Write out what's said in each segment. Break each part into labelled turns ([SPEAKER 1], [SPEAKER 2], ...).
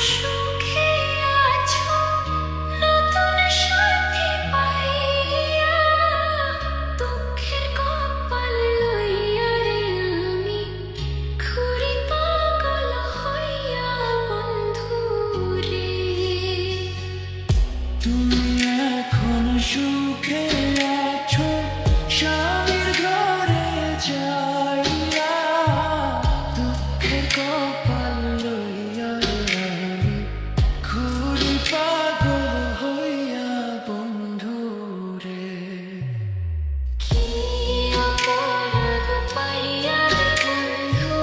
[SPEAKER 1] সুখে আছো নতুন সাথী পাইয়া, দুঃখের কপাল লইয়া রে আমি ঘুরি পাগল হইয়া বন্ধু রে।
[SPEAKER 2] তুমি এখন সুখে আছো স্বামীর ঘরে যাইয়া, দুঃখের কপাল লইয়া আমি ঘুরি পাগল হইয়া বন্ধু রে।
[SPEAKER 1] কি অপরাধ পাইয়া বন্ধু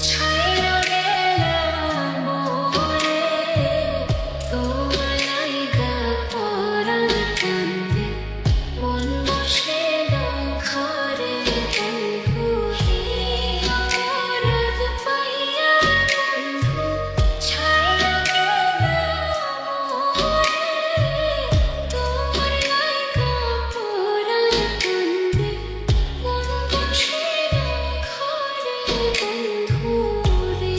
[SPEAKER 1] ছাইরা গেলা মোরে, তোমার লাইগা পরাণ কান্দে মন বসে না ঘরে বন্ধু। কি অপরাধ পাইয়া বন্ধু ছাইরা গেলা মোরে, তোমার লাইগা পরাণ কান্দে মন বসে না ঘরে বন্ধু রে।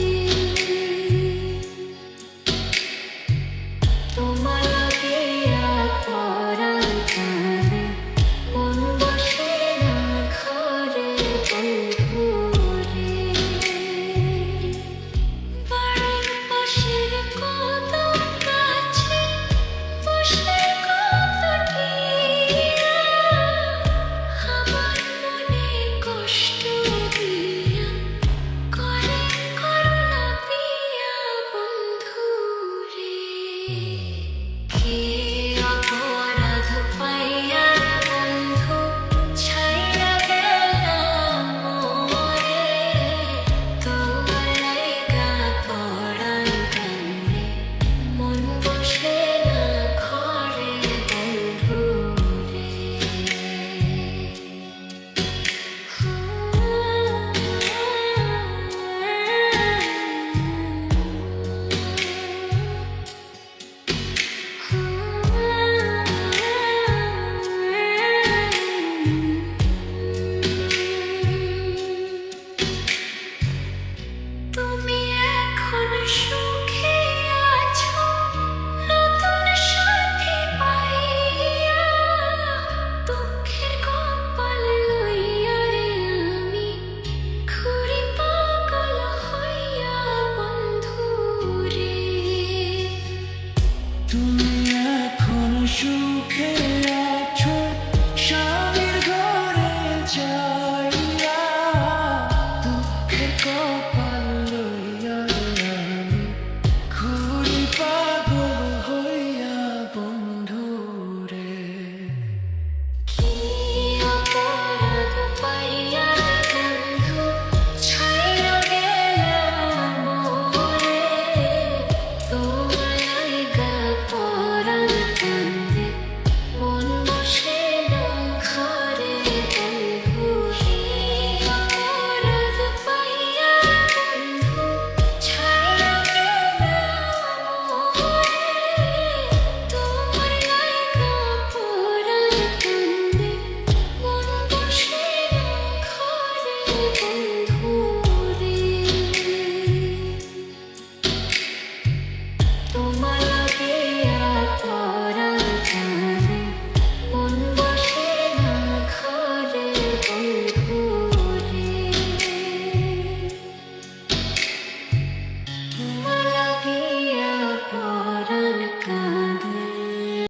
[SPEAKER 1] তোমার লাগিয়া পরাণ কান্দে মন বসে না ঘরে বন্ধু রে। বাড়ির পাশের কদম গাছে বসে কত টিয়া, আমার মনে কষ্ট দিয়া করে করুণা পিয়া বন্ধু রে। কি অপরাধ পাইয়া বন্ধু ছাইরা গেলা মোরে, তোমার লাইগা পরাণ কান্দে মন বসে না ঘরে বন্ধু রে। তুমি এখন সুখে আছো নতুন সাথী পাইয়া, দুঃখের কপাল লইয়া রে আমি ঘুরি পাগল হইয়া বন্ধু রে।
[SPEAKER 2] তুমি এখন সুখে আছো স্বামীর ঘরে যাইয়া, দুঃখের কপাল লইয়া আমি ঘুরি পাগল হইয়া বন্ধু রে।
[SPEAKER 1] কি অপরাধ পাইয়া বন্ধু ছাইরা গেলা মোরে, তোমার লাইগা পরাণ কান্দে মন বসে না ঘরে বন্ধু। কি অপরাধ পাইয়া বন্ধু ছাইরা গেলা মোরে, তোমার লাইগা পরাণ কান্দে মন বসে না ঘরে বন্ধু রে। তোমার লাগিয়া পরাণ কান্দে মন বসে না ঘরে বন্ধু রে।